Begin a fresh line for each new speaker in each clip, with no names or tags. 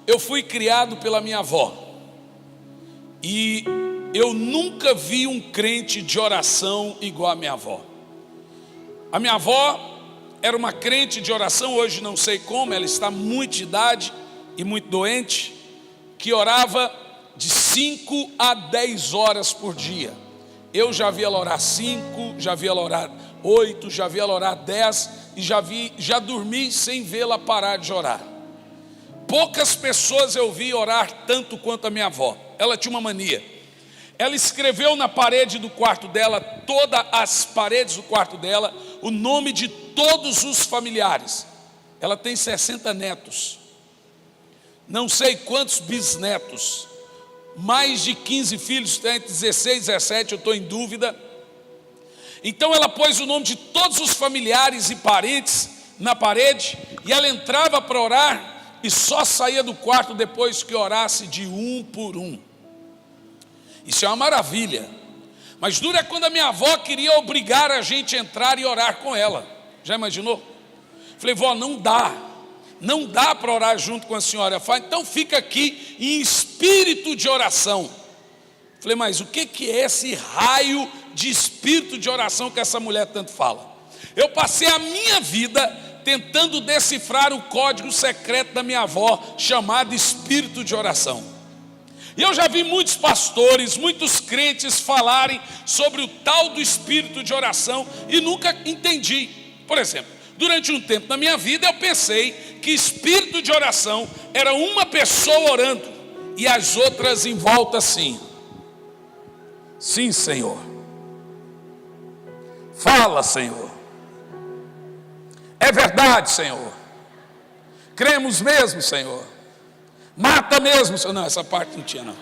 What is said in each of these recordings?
Eu fui criado pela minha avó e eu nunca vi um crente de oração igual a minha avó. A minha avó era uma crente de oração, hoje não sei como, ela está muito de idade e muito doente, que orava de 5 a 10 horas por dia. Eu já vi ela orar 5, já vi ela orar 8, já vi ela orar 10 e já dormi sem vê-la parar de orar. Poucas pessoas eu vi orar tanto quanto a minha avó. Ela tinha uma mania. Ela escreveu na parede do quarto dela, todas as paredes do quarto dela, o nome de todos os familiares. Ela tem 60 netos, não sei quantos bisnetos, mais de 15 filhos, tem entre 16 e 17, eu estou em dúvida. Então ela pôs o nome de todos os familiares e parentes na parede, e ela entrava para orar, e só saía do quarto depois que orasse de um por um. Isso é uma maravilha. Mas dura quando a minha avó queria obrigar a gente a entrar e orar com ela. Já imaginou? Falei, vó, não dá para orar junto com a senhora. Ela falou, então fica aqui em espírito de oração. Falei, mas o que é esse raio de espírito de oração que essa mulher tanto fala? Eu passei a minha vida tentando decifrar o código secreto da minha avó, chamado espírito de oração. E eu já vi muitos pastores, muitos crentes falarem sobre o tal do espírito de oração e nunca entendi. Por exemplo, durante um tempo na minha vida eu pensei que espírito de oração era uma pessoa orando e as outras em volta assim. Sim, Senhor. Fala, Senhor. É verdade, Senhor. Cremos mesmo, Senhor. Mata mesmo, Senhor. Não, essa parte não tinha, não.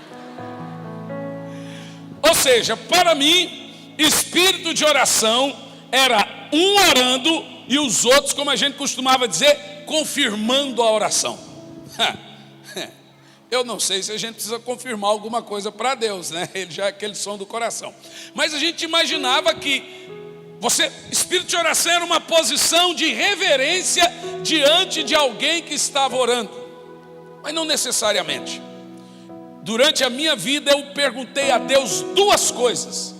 Ou seja, para mim, espírito de oração era um orando e os outros, como a gente costumava dizer, confirmando a oração. Eu não sei se a gente precisa confirmar alguma coisa para Deus, né? Ele já é aquele som do coração. Mas a gente imaginava que espírito de oração era uma posição de reverência diante de alguém que estava orando. Mas não necessariamente. Durante a minha vida eu perguntei a Deus duas coisas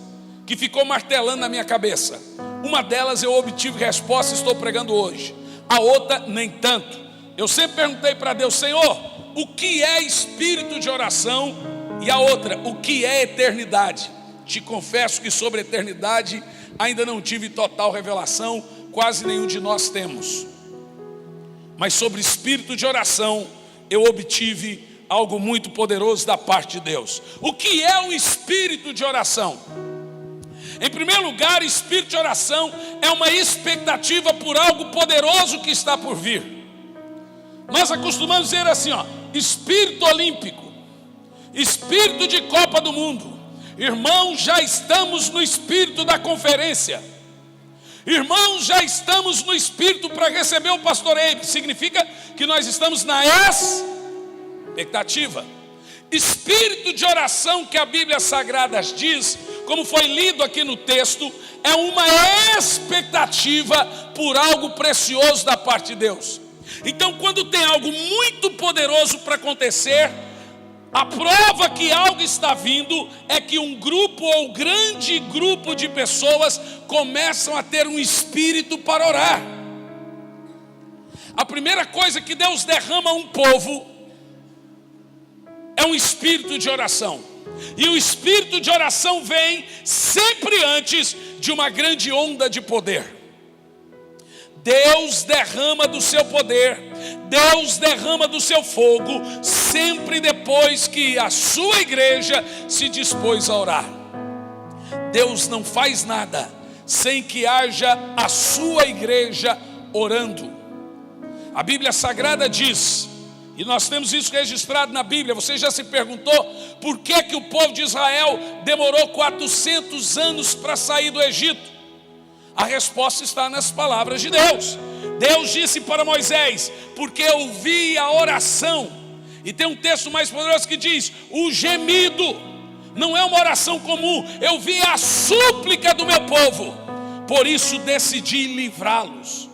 que ficou martelando na minha cabeça. Uma delas eu obtive resposta e estou pregando hoje. A outra nem tanto. Eu sempre perguntei para Deus, Senhor, o que é espírito de oração? E a outra, o que é eternidade? Te confesso que sobre eternidade ainda não tive total revelação, quase nenhum de nós temos. Mas sobre espírito de oração, eu obtive algo muito poderoso da parte de Deus. O que é um espírito de oração? Em primeiro lugar, espírito de oração é uma expectativa por algo poderoso que está por vir. Nós acostumamos dizer assim, espírito olímpico, espírito de Copa do Mundo. Irmãos, já estamos no espírito da conferência. Irmãos, já estamos no espírito para receber o pastoreio. Significa que nós estamos na expectativa. Espírito de oração que a Bíblia Sagrada diz, como foi lido aqui no texto, é uma expectativa por algo precioso da parte de Deus. Então, quando tem algo muito poderoso para acontecer, a prova que algo está vindo é que um grupo ou grande grupo de pessoas começam a ter um espírito para orar. A primeira coisa que Deus derrama a um povo é um espírito de oração. E o espírito de oração vem sempre antes de uma grande onda de poder. Deus derrama do seu poder, Deus derrama do seu fogo, sempre depois que a sua igreja se dispôs a orar. Deus não faz nada sem que haja a sua igreja orando. A Bíblia Sagrada diz, e nós temos isso registrado na Bíblia. Você já se perguntou por que o povo de Israel demorou 400 anos para sair do Egito? A resposta está nas palavras de Deus. Deus disse para Moisés, porque eu ouvi a oração. E tem um texto mais poderoso que diz, o gemido. Não é uma oração comum, eu vi a súplica do meu povo, por isso decidi livrá-los.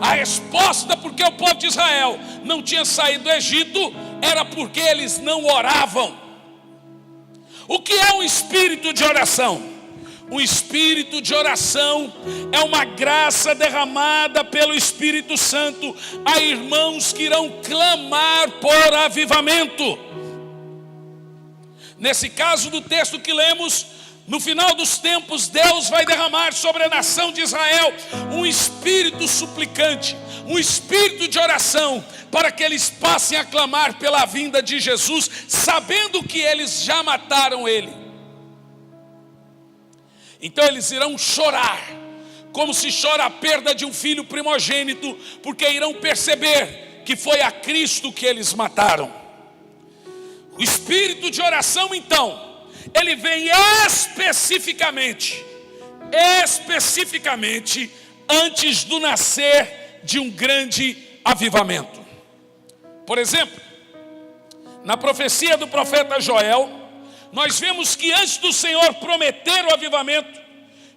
A resposta porque o povo de Israel não tinha saído do Egito era porque eles não oravam. O que é um espírito de oração? Um espírito de oração é uma graça derramada pelo Espírito Santo a irmãos que irão clamar por avivamento. Nesse caso do texto que lemos, no final dos tempos, Deus vai derramar sobre a nação de Israel um espírito suplicante, um espírito de oração, para que eles passem a clamar pela vinda de Jesus, sabendo que eles já mataram ele. Então eles irão chorar, como se chora a perda de um filho primogênito, porque irão perceber que foi a Cristo que eles mataram. O espírito de oração, então, ele vem especificamente antes do nascer de um grande avivamento. Por exemplo, na profecia do profeta Joel, nós vemos que antes do Senhor prometer o avivamento,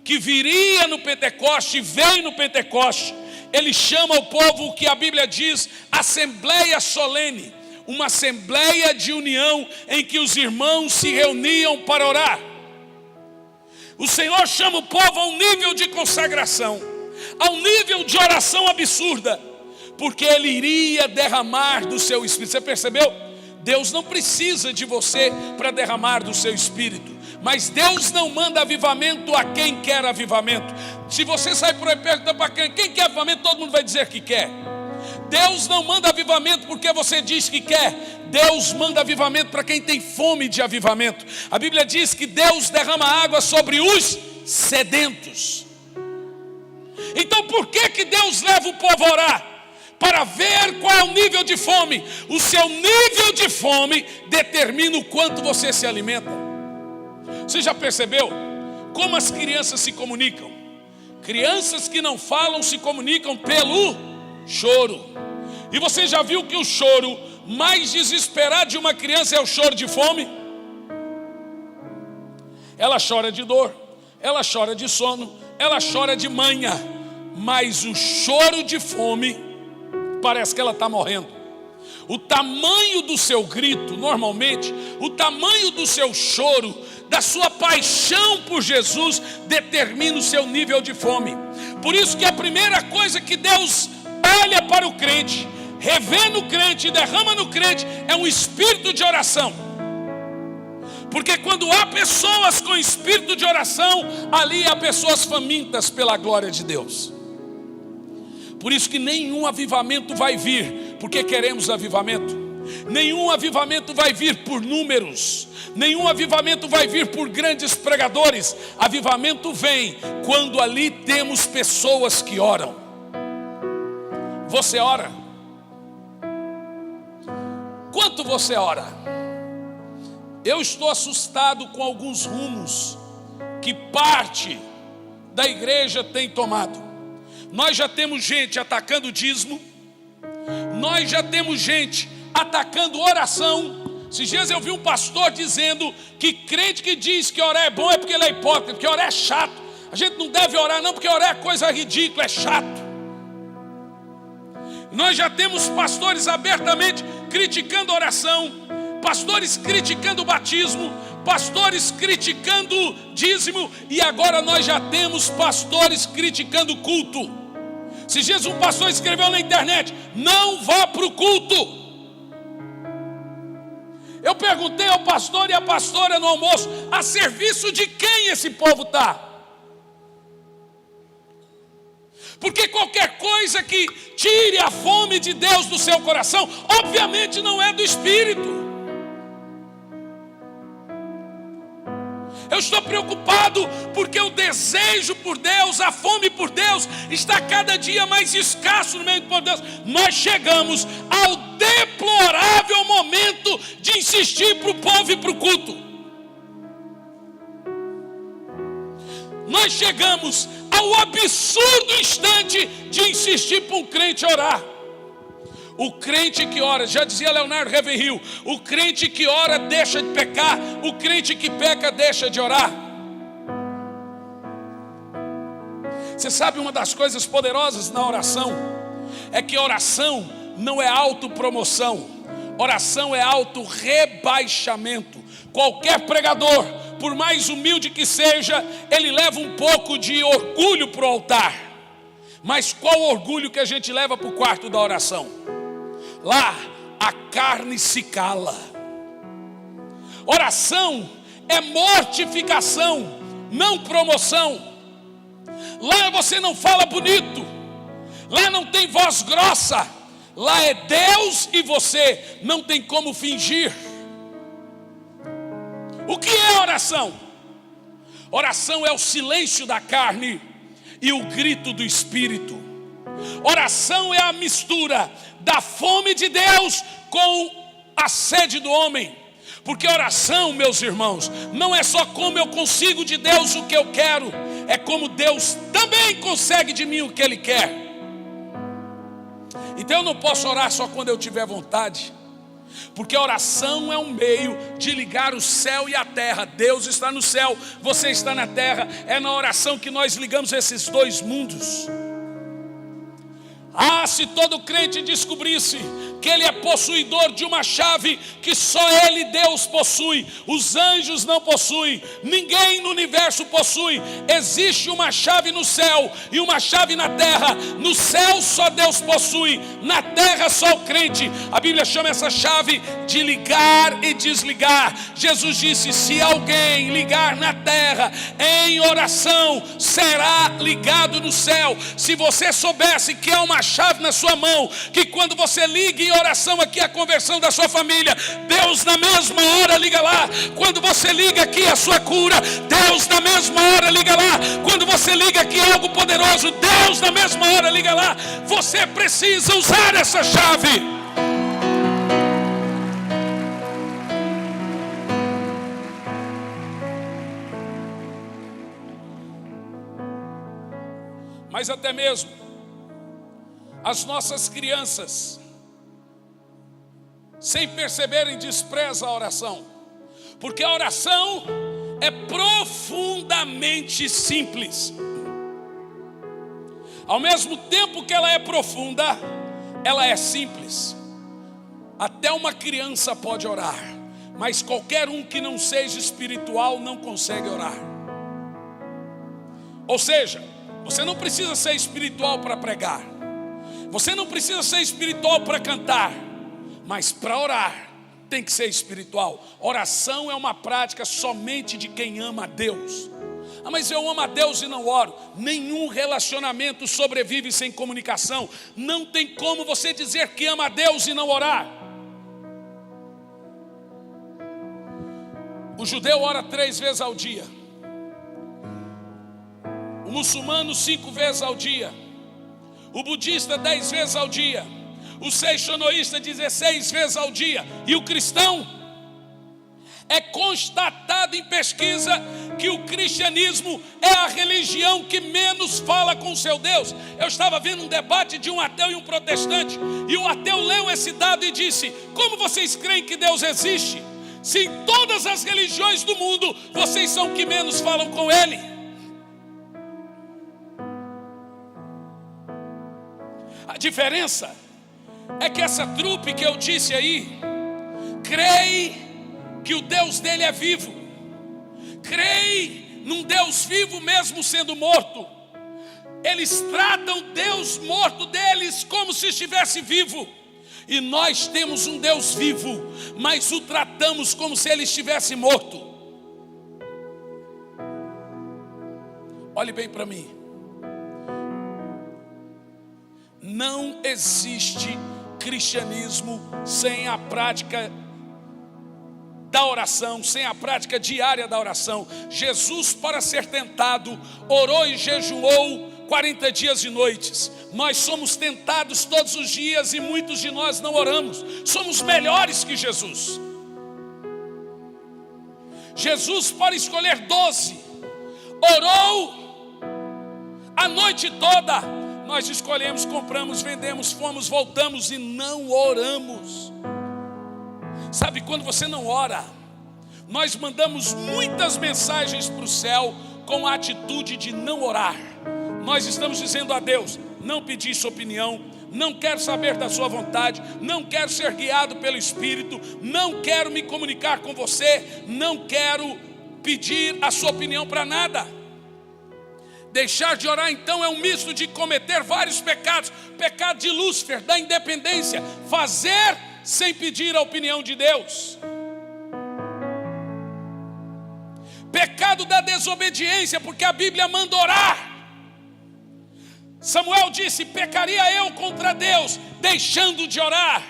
que viria no Pentecoste, veio no Pentecoste, ele chama o povo, que a Bíblia diz, assembleia solene, uma assembleia de união em que os irmãos se reuniam para orar. O Senhor chama o povo a um nível de consagração, a um nível de oração absurda, porque Ele iria derramar do seu Espírito. Você percebeu? Deus não precisa de você para derramar do seu Espírito, mas Deus não manda avivamento a quem quer avivamento. Se você sai por aí perguntando para quem quer avivamento, todo mundo vai dizer que quer. Deus não manda avivamento porque você diz que quer. Deus manda avivamento para quem tem fome de avivamento. A Bíblia diz que Deus derrama água sobre os sedentos. Então por que Deus leva o povo a orar? Para ver qual é o nível de fome. O seu nível de fome determina o quanto você se alimenta. Você já percebeu como as crianças se comunicam? Crianças que não falam se comunicam pelo choro. E você já viu que o choro mais desesperado de uma criança é o choro de fome? Ela chora de dor, ela chora de sono, ela chora de manha, mas o choro de fome, parece que ela está morrendo. O tamanho do seu grito, normalmente, o tamanho do seu choro, da sua paixão por Jesus, determina o seu nível de fome. Por isso que a primeira coisa que Deus olha para o crente, revê no crente e derrama no crente, é um espírito de oração. Porque quando há pessoas com espírito de oração, ali há pessoas famintas pela glória de Deus. Por isso que nenhum avivamento vai vir porque queremos avivamento. Nenhum avivamento vai vir por números. Nenhum avivamento vai vir por grandes pregadores. Avivamento vem quando ali temos pessoas que oram. Você ora? Quanto você ora? Eu estou assustado com alguns rumos que parte da igreja tem tomado. Nós já temos gente atacando o dízimo. Nós já temos gente atacando oração. Esses dias eu vi um pastor dizendo que crente que diz que orar é bom é porque ele é hipócrita, porque orar é chato. A gente não deve orar não, porque orar é coisa ridícula, é chato. Nós já temos pastores abertamente criticando a oração, pastores criticando o batismo, pastores criticando o dízimo, e agora nós já temos pastores criticando o culto. Esses dias um pastor escreveu na internet: não vá para o culto. Eu perguntei ao pastor e à pastora no almoço: a serviço de quem esse povo está? Porque qualquer coisa que tire a fome de Deus do seu coração, obviamente não é do Espírito. Eu estou preocupado porque o desejo por Deus, a fome por Deus, está cada dia mais escasso no meio do povo de Deus. Nós chegamos ao deplorável momento de insistir para o povo e para o culto. Nós chegamos ao absurdo instante de insistir para um crente orar. O crente que ora, já dizia Leonardo Ravenhill, o crente que ora deixa de pecar, o crente que peca deixa de orar. Você sabe, uma das coisas poderosas na oração é que oração não é autopromoção. Oração é auto-rebaixamento. Qualquer pregador, por mais humilde que seja, ele leva um pouco de orgulho para o altar. Mas qual orgulho que a gente leva para o quarto da oração? Lá a carne se cala. Oração é mortificação, não promoção. Lá você não fala bonito, lá não tem voz grossa, lá é Deus e você, não tem como fingir. O que é oração? Oração é o silêncio da carne e o grito do Espírito. Oração é a mistura da fome de Deus com a sede do homem. Porque oração, meus irmãos, não é só como eu consigo de Deus o que eu quero, é como Deus também consegue de mim o que Ele quer. Então eu não posso orar só quando eu tiver vontade, porque a oração é um meio de ligar o céu e a terra. Deus está no céu, você está na terra. É na oração que nós ligamos esses dois mundos. Ah, se todo crente descobrisse que ele é possuidor de uma chave que só ele, Deus, possui, os anjos não possuem, ninguém no universo possui. Existe uma chave no céu e uma chave na terra. No céu só Deus possui, na terra só o crente. A Bíblia chama essa chave de ligar e desligar. Jesus disse: se alguém ligar na terra em oração, será ligado no céu. Se você soubesse que há uma chave na sua mão, que quando você liga em oração aqui a conversão da sua família, Deus na mesma hora liga lá. Quando você liga aqui a sua cura, Deus na mesma hora liga lá. Quando você liga aqui algo poderoso, Deus na mesma hora liga lá. Você precisa usar essa chave. Mas até mesmo as nossas crianças, sem perceberem, desprezam a oração, porque a oração é profundamente simples. Ao mesmo tempo que ela é profunda, ela é simples. Até uma criança pode orar, mas qualquer um que não seja espiritual não consegue orar. Ou seja, você não precisa ser espiritual para pregar, você não precisa ser espiritual para cantar, mas para orar tem que ser espiritual. Oração é uma prática somente de quem ama a Deus. Ah, mas eu amo a Deus e não oro. Nenhum relacionamento sobrevive sem comunicação. Não tem como você dizer que ama a Deus e não orar. O judeu ora 3 vezes ao dia, o muçulmano 5 vezes ao dia, o budista 10 vezes ao dia, o seixonoísta 16 vezes ao dia, e o cristão, é constatado em pesquisa que o cristianismo é a religião que menos fala com o seu Deus. Eu estava vendo um debate de um ateu e um protestante, e o ateu leu esse dado e disse: como vocês creem que Deus existe, se em todas as religiões do mundo vocês são que menos falam com Ele? A diferença é que essa trupe que eu disse aí, crê que o Deus dele é vivo, crê num Deus vivo mesmo sendo morto. Eles tratam Deus morto deles como se estivesse vivo. E nós temos um Deus vivo, mas o tratamos como se ele estivesse morto. Olhe bem para mim. Não existe cristianismo sem a prática da oração, sem a prática diária da oração. Jesus, para ser tentado, orou e jejuou 40 dias e noites. Nós somos tentados todos os dias e muitos de nós não oramos. Somos melhores que Jesus. Jesus, para escolher 12, orou a noite toda. Nós escolhemos, compramos, vendemos, fomos, voltamos e não oramos. Sabe, quando você não ora, nós mandamos muitas mensagens para o céu com a atitude de não orar. Nós estamos dizendo a Deus: não pedi sua opinião, não quero saber da sua vontade, não quero ser guiado pelo Espírito, não quero me comunicar com você, não quero pedir a sua opinião para nada. Deixar de orar então é um misto de cometer vários pecados. Pecado de Lúcifer, da independência, fazer sem pedir a opinião de Deus. Pecado da desobediência, porque a Bíblia manda orar. Samuel disse: pecaria eu contra Deus, deixando de orar.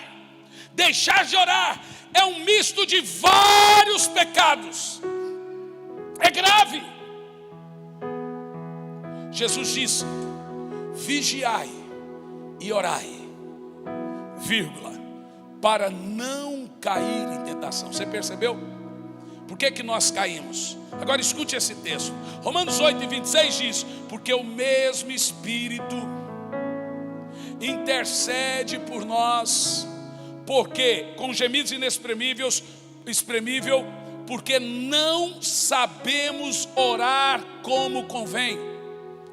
Deixar de orar é um misto de vários pecados. É grave. Jesus disse: vigiai e orai, vírgula, para não cair em tentação. Você percebeu? Por que nós caímos? Agora escute esse texto. Romanos 8:26 diz: porque o mesmo Espírito intercede por nós, porque com gemidos inexprimíveis, porque não sabemos orar como convém.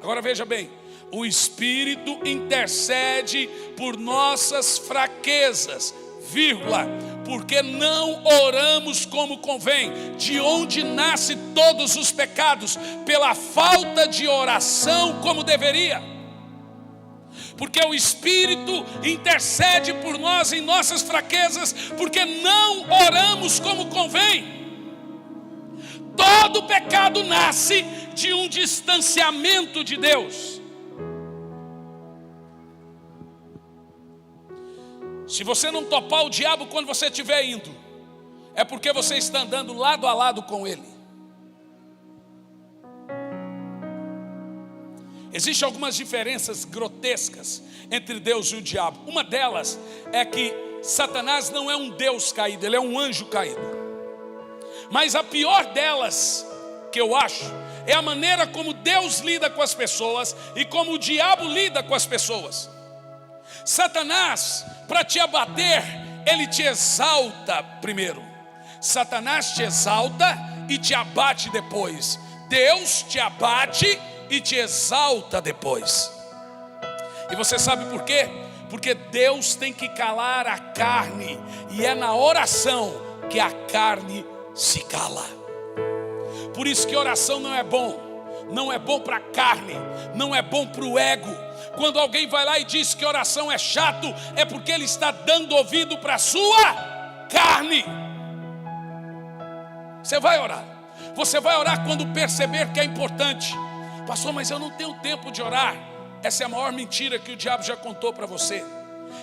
Agora veja bem, o Espírito intercede por nossas fraquezas, vírgula, porque não oramos como convém, de onde nasce todos os pecados, pela falta de oração como deveria. Porque o Espírito intercede por nós em nossas fraquezas, porque não oramos como convém. Todo pecado nasce de um distanciamento de Deus. Se você não topar o diabo quando você estiver indo, é porque você está andando lado a lado com ele. Existem algumas diferenças grotescas entre Deus e o diabo. Uma delas é que Satanás não é um Deus caído, ele é um anjo caído. Mas a pior delas, que eu acho, é a maneira como Deus lida com as pessoas e como o diabo lida com as pessoas. Satanás, para te abater, ele te exalta primeiro. Satanás te exalta e te abate depois. Deus te abate e te exalta depois. E você sabe por quê? Porque Deus tem que calar a carne, e é na oração que a carne se cala. Por isso que oração não é bom para a carne, não é bom para o ego. Quando alguém vai lá e diz que oração é chato, é porque ele está dando ouvido para a sua carne. Você vai orar quando perceber que é importante. Pastor, mas eu não tenho tempo de orar. Essa é a maior mentira que o diabo já contou para você.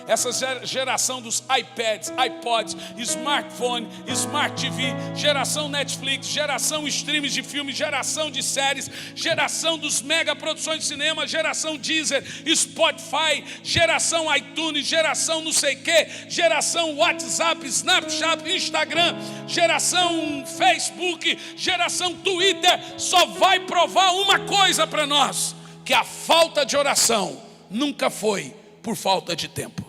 Essa geração dos iPads, iPods, smartphone, Smart TV, geração Netflix, geração streams de filmes, geração de séries, geração dos mega produções de cinema, geração Deezer, Spotify, geração iTunes, geração não sei o que, geração WhatsApp, Snapchat, Instagram, geração Facebook, geração Twitter, só vai provar uma coisa para nós: que a falta de oração nunca foi por falta de tempo.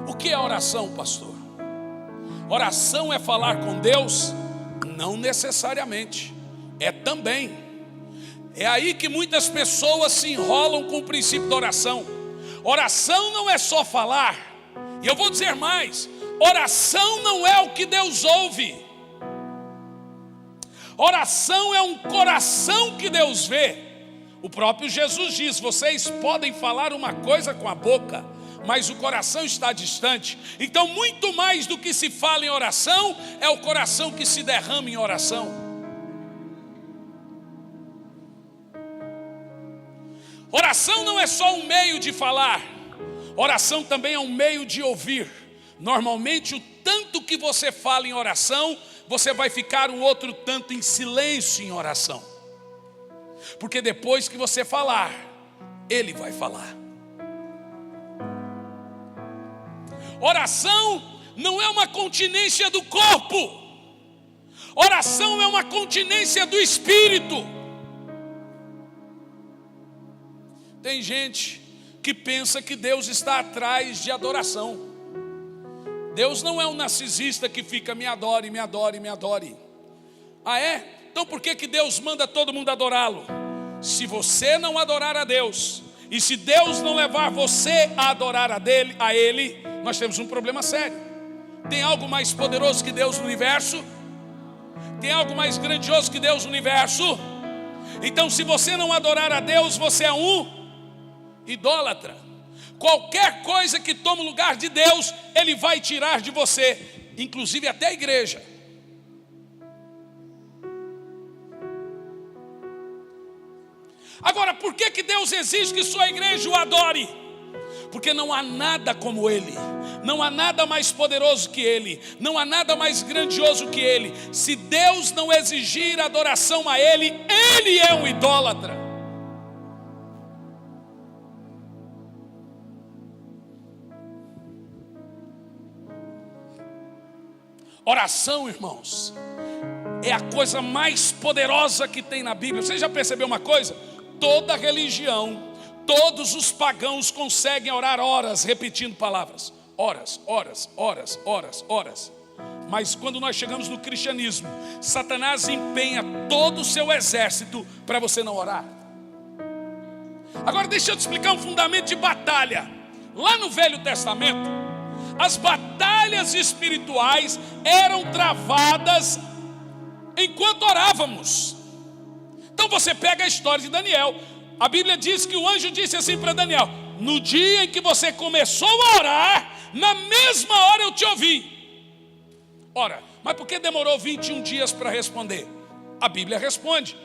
O que é oração, pastor? Oração é falar com Deus? Não necessariamente, é também. É aí que muitas pessoas se enrolam com o princípio da oração. Oração não é só falar. E eu vou dizer mais: oração não é o que Deus ouve. Oração é um coração que Deus vê. O próprio Jesus diz: vocês podem falar uma coisa com a boca, mas o coração está distante. Então, muito mais do que se fala em oração, é o coração que se derrama em oração. Oração não é só um meio de falar. Oração também é um meio de ouvir. Normalmente, o tanto que você fala em oração, você vai ficar um outro tanto em silêncio em oração. Porque depois que você falar, Ele vai falar. Oração não é uma continência do corpo. Oração é uma continência do espírito. Tem gente que pensa que Deus está atrás de adoração. Deus não é um narcisista que fica me adore, me adore, me adore. Ah, é? Então por que Deus manda todo mundo adorá-lo? Se você não adorar a Deus, e se Deus não levar você a adorar a Ele, nós temos um problema sério. Tem algo mais poderoso que Deus no universo? Tem algo mais grandioso que Deus no universo? Então se você não adorar a Deus, você é um idólatra. Qualquer coisa que tome o lugar de Deus, Ele vai tirar de você, inclusive até a igreja. Agora, por que Deus exige que sua igreja o adore? Porque não há nada como Ele, não há nada mais poderoso que Ele, não há nada mais grandioso que Ele. Se Deus não exigir adoração a Ele, Ele é um idólatra. Oração, irmãos, é a coisa mais poderosa que tem na Bíblia. Você já percebeu uma coisa? Toda religião, todos os pagãos conseguem orar horas repetindo palavras. Horas, horas, horas, horas, horas. Mas quando nós chegamos no cristianismo, Satanás empenha todo o seu exército para você não orar. Agora deixa eu te explicar um fundamento de batalha. Lá no Velho Testamento, as batalhas espirituais eram travadas enquanto orávamos. Então você pega a história de Daniel. A Bíblia diz que o anjo disse assim para Daniel: no dia em que você começou a orar, na mesma hora eu te ouvi. Ora, mas por que demorou 21 dias para responder? A Bíblia responde: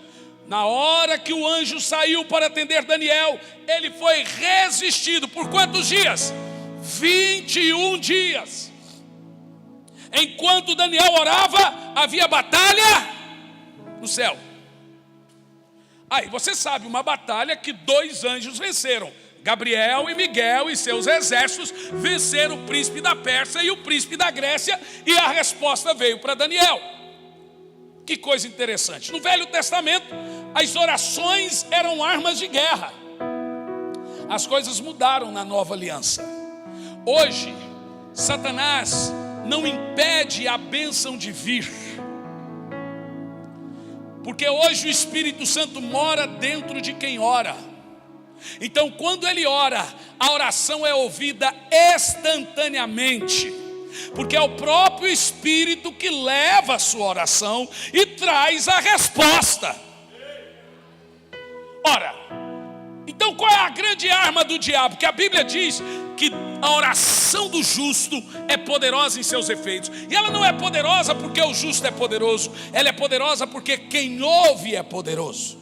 na hora que o anjo saiu para atender Daniel, ele foi resistido. Por quantos dias? 21 dias. Enquanto Daniel orava, havia batalha no céu. Aí você sabe, uma batalha que 2 anjos venceram. Gabriel e Miguel e seus exércitos venceram o príncipe da Pérsia e o príncipe da Grécia, e a resposta veio para Daniel. Que coisa interessante. No Velho Testamento, as orações eram armas de guerra. As coisas mudaram na Nova Aliança. Hoje, Satanás não impede a bênção de vir, porque hoje o Espírito Santo mora dentro de quem ora. Então quando ele ora, a oração é ouvida instantaneamente, porque é o próprio Espírito que leva a sua oração e traz a resposta. Ora, então qual é a grande arma do diabo? Que a Bíblia diz que a oração do justo é poderosa em seus efeitos. E ela não é poderosa porque o justo é poderoso, ela é poderosa porque quem ouve é poderoso.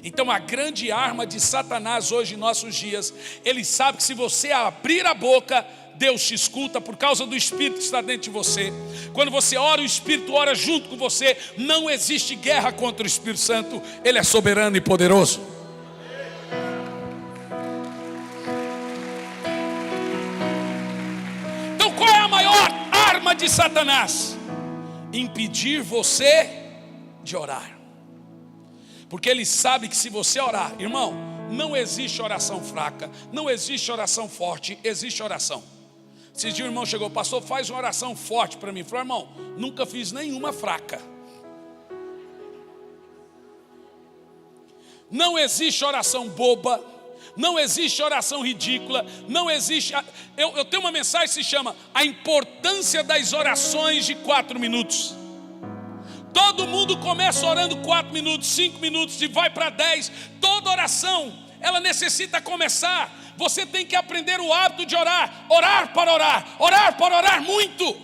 Então a grande arma de Satanás hoje em nossos dias, ele sabe que se você abrir a boca, Deus te escuta por causa do Espírito que está dentro de você. Quando você ora, o Espírito ora junto com você. Não existe guerra contra o Espírito Santo, ele é soberano e poderoso. Então qual é a maior arma de Satanás? Impedir você de orar. Porque ele sabe que se você orar, irmão, não existe oração fraca, não existe oração forte, existe oração. Esses dias o irmão chegou: pastor, faz uma oração forte para mim. Falei: irmão, nunca fiz nenhuma fraca. Não existe oração boba, não existe oração ridícula, não existe. Eu tenho uma mensagem que se chama A Importância das Orações de 4 minutos. Todo mundo começa orando 4 minutos, 5 minutos e vai para 10. Toda oração, ela necessita começar. Você tem que aprender o hábito de orar. Orar para orar muito.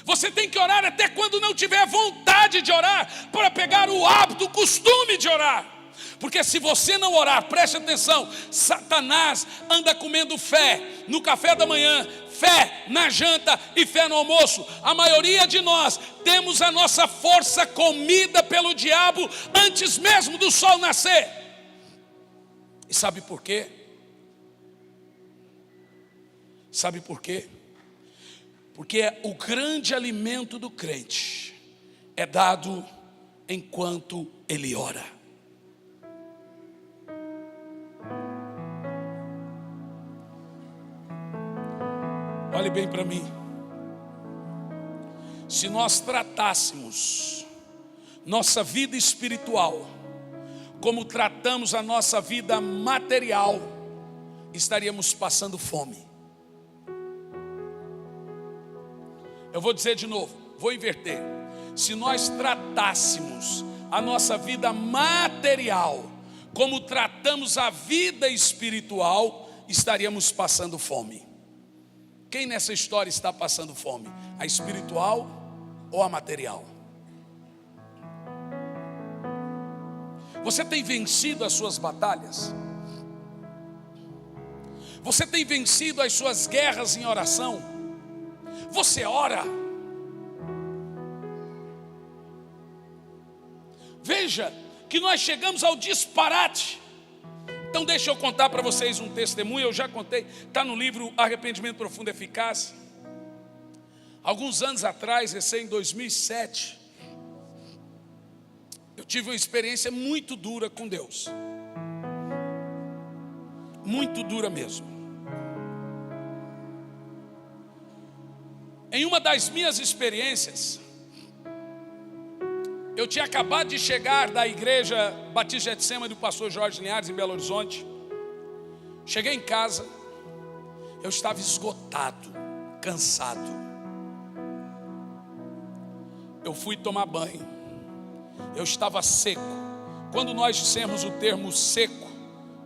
Você tem que orar até quando não tiver vontade de orar, para pegar o hábito, o costume de orar. Porque se você não orar, preste atenção, Satanás anda comendo fé no café da manhã, fé na janta e fé no almoço. A maioria de nós temos a nossa força comida pelo diabo antes mesmo do sol nascer. E sabe por quê? Sabe por quê? Porque o grande alimento do crente é dado enquanto ele ora. Olhe bem para mim. Se nós tratássemos nossa vida espiritual como tratamos a nossa vida material, estaríamos passando fome. Eu vou dizer de novo, vou inverter. Se nós tratássemos a nossa vida material como tratamos a vida espiritual, estaríamos passando fome. Quem nessa história está passando fome? A espiritual ou a material? Você tem vencido as suas batalhas? Você tem vencido as suas guerras em oração? Você ora? Veja que nós chegamos ao disparate. Então deixa eu contar para vocês um testemunho. Eu já contei, está no livro Arrependimento Profundo e Eficaz. Alguns anos atrás, recém em 2007, eu tive uma experiência muito dura com Deus. Muito dura mesmo. Em uma das minhas experiências, eu tinha acabado de chegar da igreja Batista Getsêmani do pastor Jorge Linhares em Belo Horizonte. Cheguei em casa, eu estava esgotado, cansado. Eu fui tomar banho, eu estava seco. Quando nós dissemos o termo seco,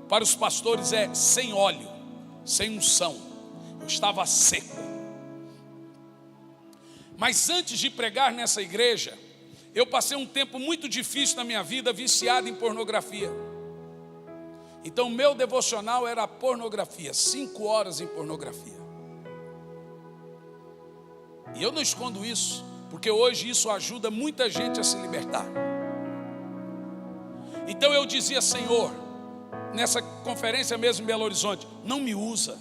para os pastores é sem óleo, sem unção. Eu estava seco. Mas antes de pregar nessa igreja, eu passei um tempo muito difícil na minha vida, viciado em pornografia. Então meu devocional era a pornografia, 5 horas em pornografia. E eu não escondo isso, porque hoje isso ajuda muita gente a se libertar. Então eu dizia: Senhor, nessa conferência mesmo em Belo Horizonte, não me usa.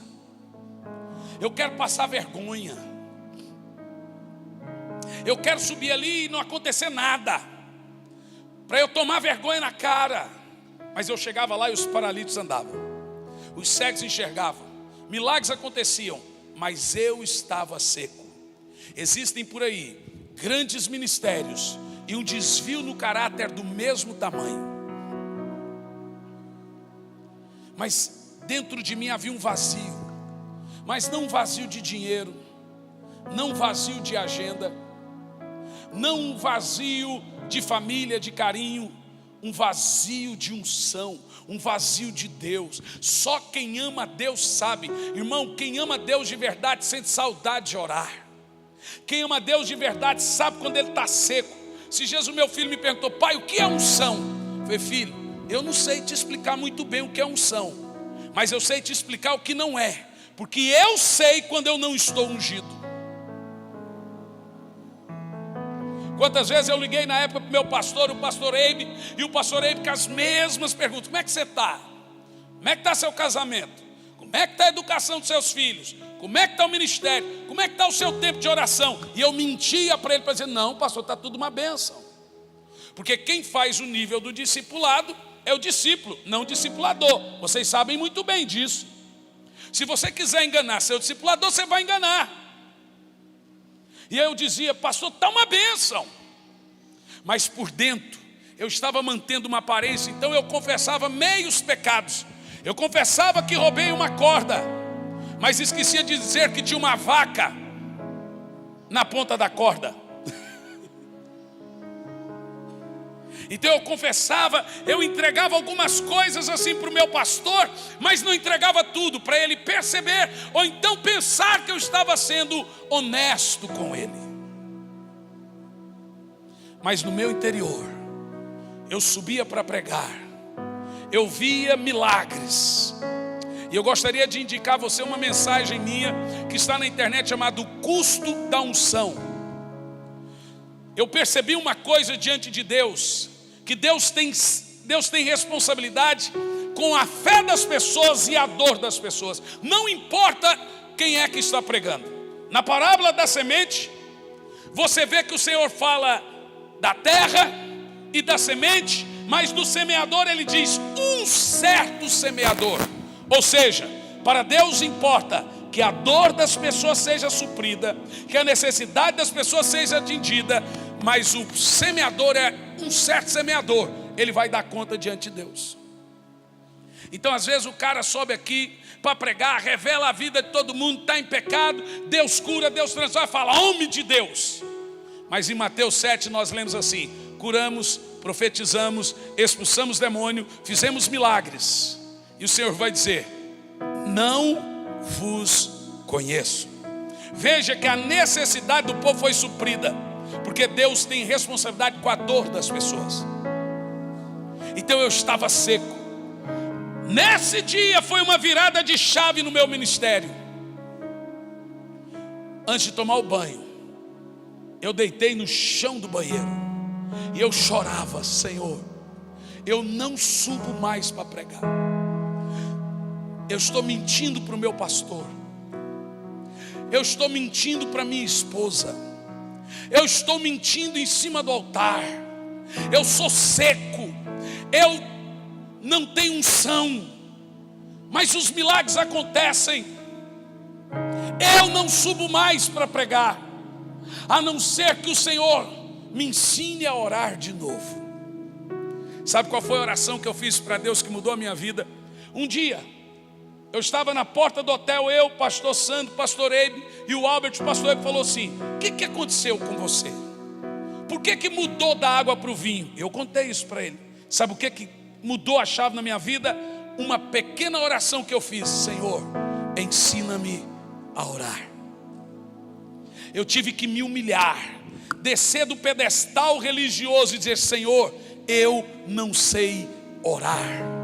Eu quero passar vergonha. Eu quero subir ali e não acontecer nada, para eu tomar vergonha na cara. Mas eu chegava lá e os paralíticos andavam, os cegos enxergavam, milagres aconteciam, mas eu estava seco. Existem por aí grandes ministérios e um desvio no caráter do mesmo tamanho, mas dentro de mim havia um vazio. Mas não um vazio de dinheiro, não um vazio de agenda, não um vazio de família, de carinho, um vazio de unção, um vazio de Deus. Só quem ama a Deus sabe, irmão, quem ama a Deus de verdade sente saudade de orar. Quem ama a Deus de verdade sabe quando ele está seco. Se Jesus, meu filho, me perguntou: pai, o que é unção? Eu falei: filho, eu não sei te explicar muito bem o que é unção, mas eu sei te explicar o que não é, porque eu sei quando eu não estou ungido. Quantas vezes eu liguei na época para o meu pastor, o pastor Eibe, e o pastor Eibe com as mesmas perguntas: como é que você está? Como é que está seu casamento? Como é que está a educação dos seus filhos? Como é que está o ministério? Como é que está o seu tempo de oração? E eu mentia para ele para dizer: não, pastor, está tudo uma bênção. Porque quem faz o nível do discipulado é o discípulo, não o discipulador. Vocês sabem muito bem disso. Se você quiser enganar seu discipulador, você vai enganar. E eu dizia: pastor, está uma bênção. Mas por dentro eu estava mantendo uma aparência. Então eu confessava meios pecados. Eu confessava que roubei uma corda, mas esquecia de dizer que tinha uma vaca na ponta da corda. Então eu confessava, eu entregava algumas coisas assim para o meu pastor, mas não entregava tudo, para ele perceber, ou então pensar que eu estava sendo honesto com ele. Mas no meu interior, eu subia para pregar, eu via milagres. E eu gostaria de indicar a você uma mensagem minha, que está na internet, chamada O Custo da Unção. Eu percebi uma coisa diante de Deus, que Deus tem responsabilidade com a fé das pessoas e a dor das pessoas. Não importa quem é que está pregando. Na parábola da semente, você vê que o Senhor fala da terra e da semente, mas do semeador ele diz: um certo semeador. Ou seja, para Deus importa que a dor das pessoas seja suprida, que a necessidade das pessoas seja atendida, mas o semeador é um certo semeador, ele vai dar conta diante de Deus. Então às vezes o cara sobe aqui para pregar, revela a vida de todo mundo, está em pecado, Deus cura, Deus transforma, fala, homem de Deus. Mas em Mateus 7 nós lemos assim: curamos, profetizamos, expulsamos demônio, fizemos milagres. E o Senhor vai dizer, não vos conheço. Veja que a necessidade do povo foi suprida, porque Deus tem responsabilidade com a dor das pessoas. Então eu estava seco. Nesse dia foi uma virada de chave no meu ministério. Antes de tomar o banho, eu deitei no chão do banheiro e eu chorava, Senhor, eu não subo mais para pregar. Eu estou mentindo para o meu pastor, eu estou mentindo para minha esposa, eu estou mentindo em cima do altar, eu sou seco, eu não tenho unção, mas os milagres acontecem. Eu não subo mais para pregar, a não ser que o Senhor me ensine a orar de novo. Sabe qual foi a oração que eu fiz para Deus que mudou a minha vida? Um dia eu estava na porta do hotel, eu, pastor Sandro, pastor Eibe e o Albert. O pastor Eibe falou assim: o que aconteceu com você? Por que mudou da água para o vinho? Eu contei isso para ele. Sabe o que mudou a chave na minha vida? Uma pequena oração que eu fiz: Senhor, ensina-me a orar. Eu tive que me humilhar, descer do pedestal religioso e dizer: Senhor, eu não sei orar.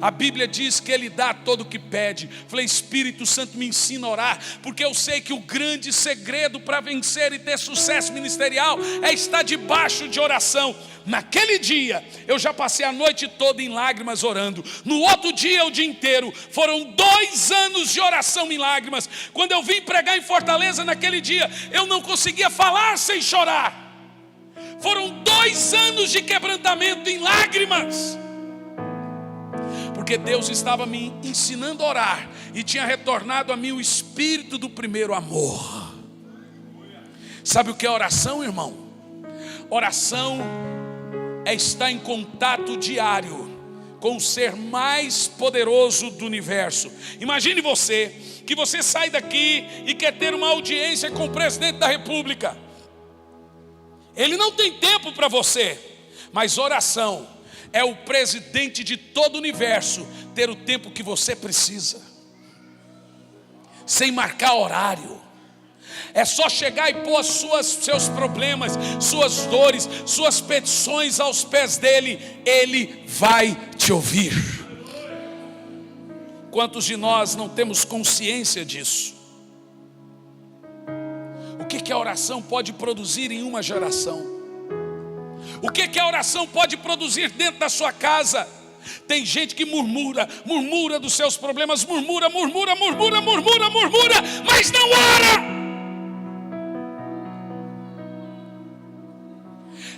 A Bíblia diz que Ele dá todo o que pede. Falei, Espírito Santo, me ensina a orar, porque eu sei que o grande segredo para vencer e ter sucesso ministerial é estar debaixo de oração. Naquele dia, eu já passei a noite toda em lágrimas orando. No outro dia, o dia inteiro. Foram 2 anos de oração em lágrimas. Quando eu vim pregar em Fortaleza naquele dia, eu não conseguia falar sem chorar. Foram 2 anos de quebrantamento em lágrimas, porque Deus estava me ensinando a orar e tinha retornado a mim o espírito do primeiro amor. Sabe o que é oração, irmão? Oração é estar em contato diário com o ser mais poderoso do universo. Imagine você, que você sai daqui e quer ter uma audiência com o presidente da república. Ele não tem tempo para você, mas oração é o presidente de todo o universo ter o tempo que você precisa, sem marcar horário. É só chegar e pôr seus problemas, suas dores, suas petições aos pés dele. Ele vai te ouvir. Quantos de nós não temos consciência disso? O que a oração pode produzir em uma geração? O que a oração pode produzir dentro da sua casa? Tem gente que murmura dos seus problemas, murmura, mas não ora.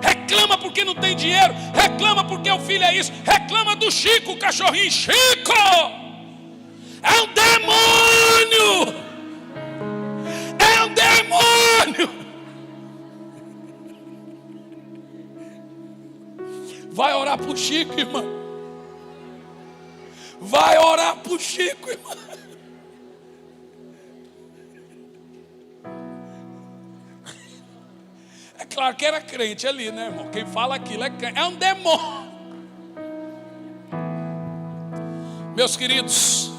Reclama porque não tem dinheiro, reclama porque o filho é isso, reclama do Chico, o cachorrinho. Chico é um demônio, é um demônio. Vai orar para o Chico, irmã. Vai orar para o Chico, irmã. É claro que era crente ali, né, irmão? Quem fala aquilo é crente. É um demônio. Meus queridos,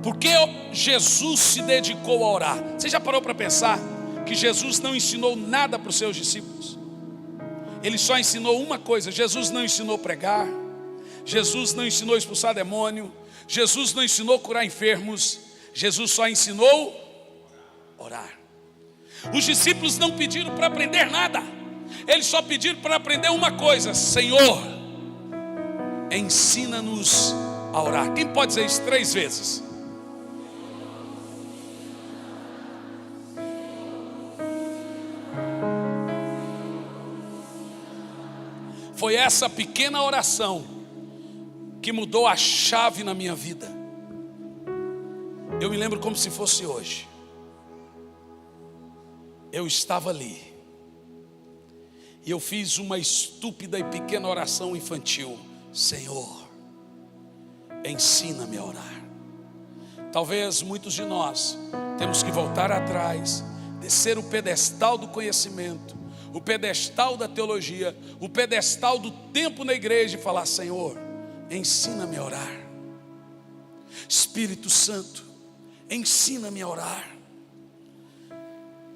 por que Jesus se dedicou a orar? Você já parou para pensar que Jesus não ensinou nada para os seus discípulos? Ele só ensinou uma coisa. Jesus não ensinou pregar, Jesus não ensinou expulsar demônio, Jesus não ensinou curar enfermos, Jesus só ensinou orar. Os discípulos não pediram para aprender nada, eles só pediram para aprender uma coisa: Senhor, ensina-nos a orar. Quem pode dizer isso 3 vezes? Foi essa pequena oração que mudou a chave na minha vida. Eu me lembro como se fosse hoje. Eu estava ali e eu fiz uma estúpida e pequena oração infantil: Senhor, ensina-me a orar. Talvez muitos de nós temos que voltar atrás, descer o pedestal do conhecimento, o pedestal da teologia, o pedestal do tempo na igreja e falar: Senhor, ensina-me a orar. Espírito Santo, ensina-me a orar.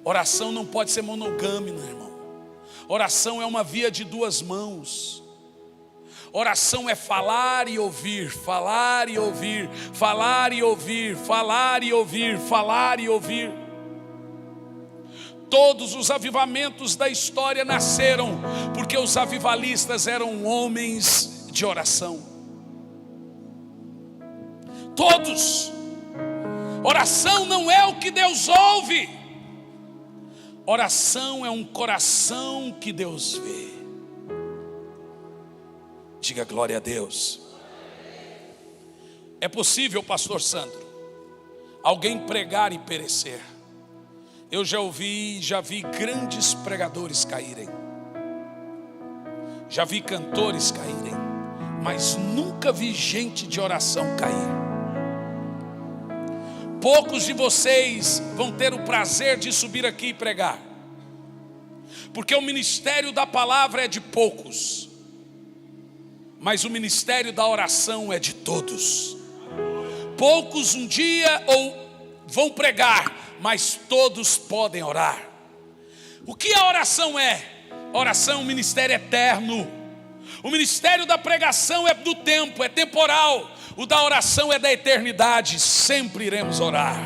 Oração não pode ser monogâmica, irmão. Oração é uma via de duas mãos. Oração é falar e ouvir, falar e ouvir, falar e ouvir, falar e ouvir, falar e ouvir. Todos os avivamentos da história nasceram porque os avivalistas eram homens de oração. Todos. Oração não é o que Deus ouve. Oração é um coração que Deus vê. Diga glória a Deus. É possível, pastor Sandro, alguém pregar e perecer? Eu já vi grandes pregadores caírem, já vi cantores caírem, mas nunca vi gente de oração cair. Poucos de vocês vão ter o prazer de subir aqui e pregar, porque o ministério da palavra é de poucos, mas o ministério da oração é de todos. Poucos um dia vão pregar, mas todos podem orar. O que a oração é? Oração é um ministério eterno. O ministério da pregação é do tempo, é temporal. O da oração é da eternidade, sempre iremos orar.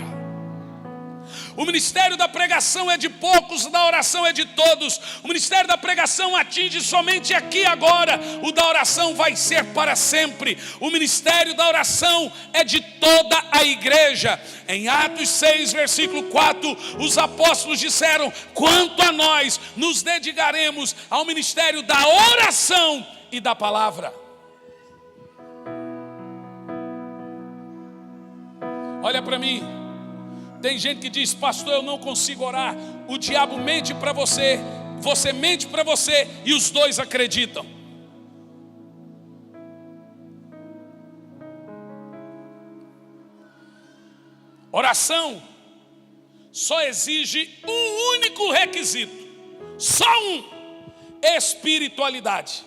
O ministério da pregação é de poucos, o da oração é de todos. O ministério da pregação atinge somente aqui agora, o da oração vai ser para sempre. O ministério da oração é de toda a igreja. Em Atos 6, versículo 4, os apóstolos disseram: quanto a nós, nos dedicaremos ao ministério da oração e da palavra. Olha para mim, tem gente que diz: pastor, eu não consigo orar. O diabo mente para você, você mente para você, e os dois acreditam. Oração só exige um único requisito, só um: espiritualidade.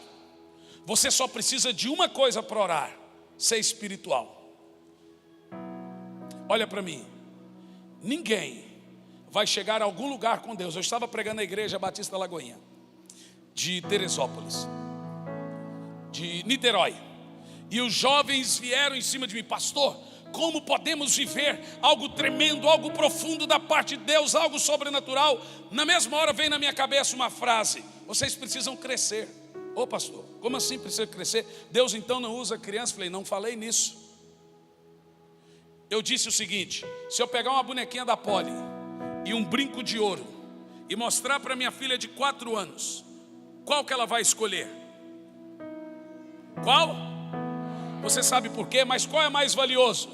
Você só precisa de uma coisa para orar: ser espiritual. Olha para mim, ninguém vai chegar a algum lugar com Deus. Eu estava pregando na igreja Batista Lagoinha, de Teresópolis, de Niterói, e os jovens vieram em cima de mim: pastor, como podemos viver algo tremendo, algo profundo da parte de Deus, algo sobrenatural? Na mesma hora veio na minha cabeça uma frase: vocês precisam crescer. Ô pastor, como assim precisa crescer? Deus então não usa criança? Falei: não falei nisso. Eu disse o seguinte: se eu pegar uma bonequinha da Polly e um brinco de ouro e mostrar para minha filha de 4 anos, qual que ela vai escolher? Qual? Você sabe por quê? Mas qual é mais valioso?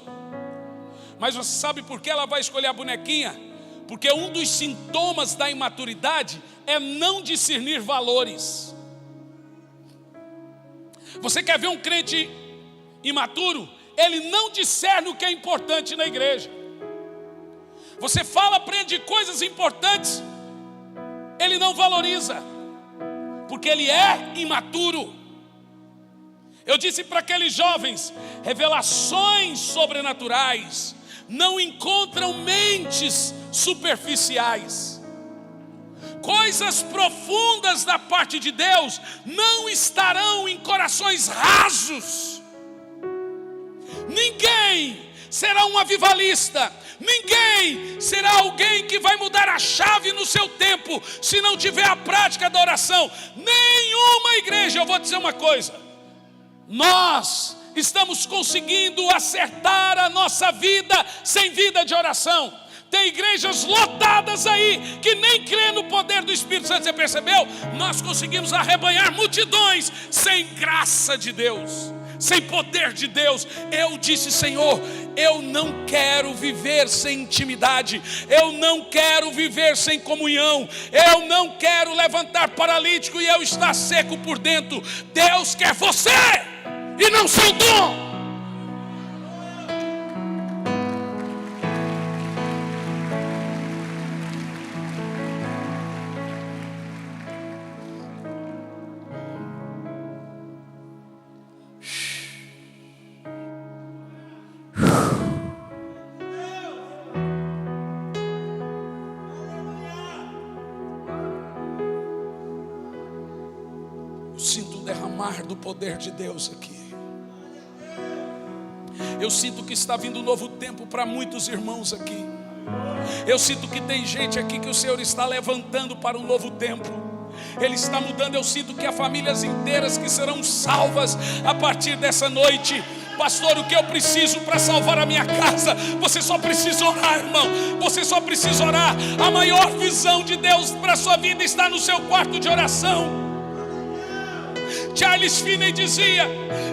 Mas você sabe por que ela vai escolher a bonequinha? Porque um dos sintomas da imaturidade é não discernir valores. Você quer ver um crente imaturo? Ele não discerne o que é importante na igreja. Você fala para ele de coisas importantes, ele não valoriza, porque ele é imaturo. Eu disse para aqueles jovens: revelações sobrenaturais não encontram mentes superficiais. Coisas profundas da parte de Deus não estarão em corações rasos. Ninguém será um avivalista, ninguém será alguém que vai mudar a chave no seu tempo, se não tiver a prática da oração. Nenhuma igreja. Eu vou dizer uma coisa: nós estamos conseguindo acertar a nossa vida sem vida de oração. Tem igrejas lotadas aí que nem crê no poder do Espírito Santo. Você percebeu? Nós conseguimos arrebanhar multidões sem graça de Deus, sem poder de Deus. Eu disse: Senhor, eu não quero viver sem intimidade, eu não quero viver sem comunhão, eu não quero levantar paralítico e eu estar seco por dentro. Deus quer você e não seu dom. Sinto o derramar do poder de Deus aqui. Eu sinto que está vindo um novo tempo para muitos irmãos aqui. Eu sinto que tem gente aqui que o Senhor está levantando para um novo tempo. Ele está mudando. Eu sinto que há famílias inteiras que serão salvas a partir dessa noite. Pastor, o que eu preciso para salvar a minha casa? Você só precisa orar, irmão. Você só precisa orar. A maior visão de Deus para a sua vida está no seu quarto de oração. Charles Finney dizia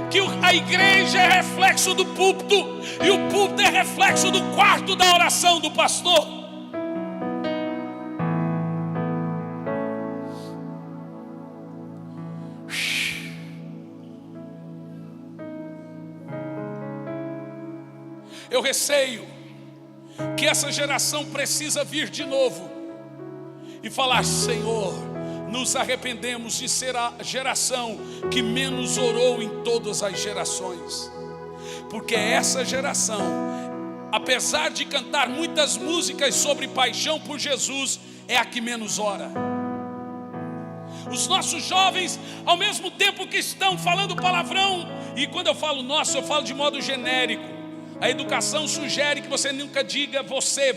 que a igreja é reflexo do púlpito e o púlpito é reflexo do quarto da oração do pastor. Eu receio que essa geração precisa vir de novo e falar: Senhor, nos arrependemos de ser a geração que menos orou em todas as gerações. Porque essa geração, apesar de cantar muitas músicas sobre paixão por Jesus, é a que menos ora. Os nossos jovens, ao mesmo tempo que estão falando palavrão, e quando eu falo nosso, eu falo de modo genérico. A educação sugere que você nunca diga você.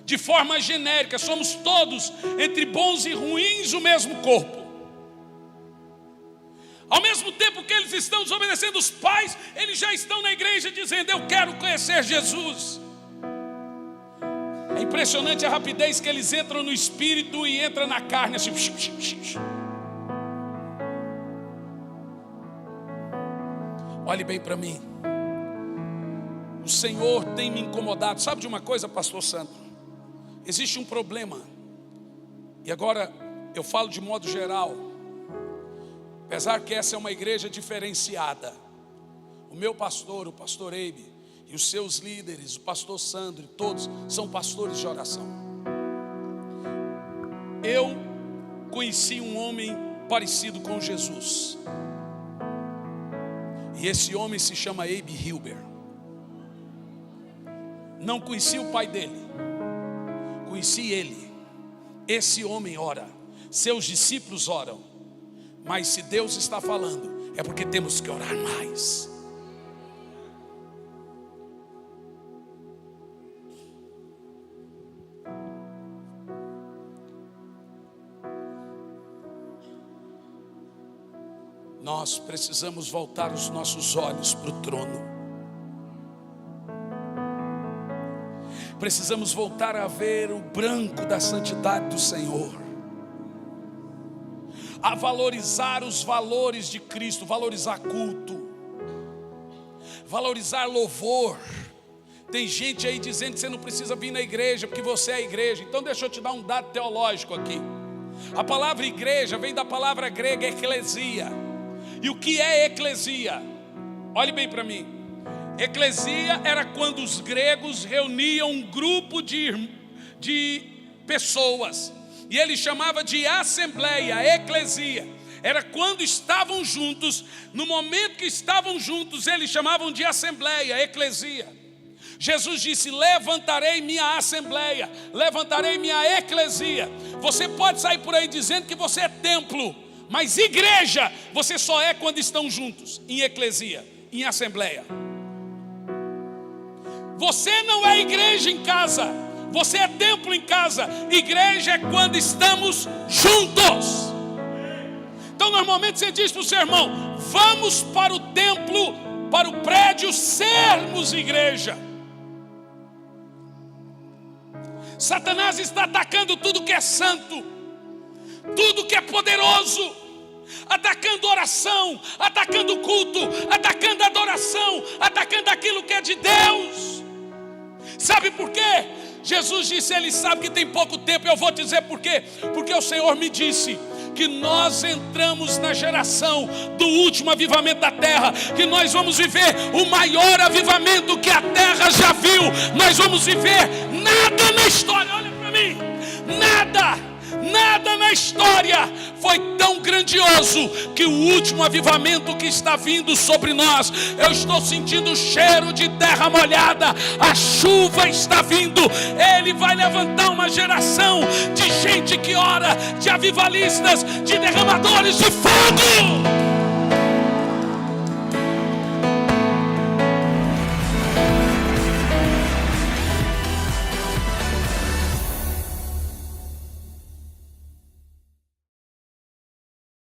De forma genérica, somos todos, entre bons e ruins, o mesmo corpo. Ao mesmo tempo que eles estão desobedecendo os pais, eles já estão na igreja dizendo: eu quero conhecer Jesus. É impressionante a rapidez que eles entram no espírito e entram na carne assim. Olhe bem para mim. O Senhor tem me incomodado. Sabe de uma coisa, pastor Santo? Existe um problema, e agora eu falo de modo geral, apesar que essa é uma igreja diferenciada. O meu pastor, o pastor Eibe, e os seus líderes, o pastor Sandro, todos são pastores de oração. Eu conheci um homem parecido com Jesus, e esse homem se chama Eibe Hilber. Não conheci o pai dele, conheci ele. Esse homem ora, seus discípulos oram, mas se Deus está falando, é porque temos que orar mais. Nós precisamos voltar os nossos olhos para o trono. Precisamos voltar a ver o branco da santidade do Senhor, a valorizar os valores de Cristo, valorizar culto, valorizar louvor. Tem gente aí dizendo que você não precisa vir na igreja porque você é a igreja. Então deixa eu te dar um dado teológico aqui. A palavra igreja vem da palavra grega eclesia. E o que é eclesia? Olhe bem para mim. Eclesia era quando os gregos reuniam um grupo de pessoas, e ele chamava de assembleia, eclesia. Era quando estavam juntos, no momento que estavam juntos, eles chamavam de assembleia, eclesia. Jesus disse: levantarei minha assembleia, levantarei minha eclesia. Você pode sair por aí dizendo que você é templo, mas igreja você só é quando estão juntos, em eclesia, em assembleia. Você não é igreja em casa, você é templo em casa. Igreja é quando estamos juntos. Então normalmente você diz para o seu irmão: vamos para o templo, para o prédio, sermos igreja. Satanás está atacando tudo que é santo, tudo que é poderoso. atacando oração, atacando culto, atacando adoração, atacando aquilo que é de Deus. Sabe por quê? Jesus disse, ele sabe que tem pouco tempo. Eu vou dizer por quê. Porque o Senhor me disse que nós entramos na geração do último avivamento da terra, que nós vamos viver o maior avivamento que a terra já viu. Nós vamos viver nada na história, olha para mim, nada na história foi tão grandioso que o último avivamento que está vindo sobre nós. Eu estou sentindo o cheiro de terra molhada, a chuva está vindo. Ele vai levantar uma geração de gente que ora, de avivalistas, de derramadores de fogo.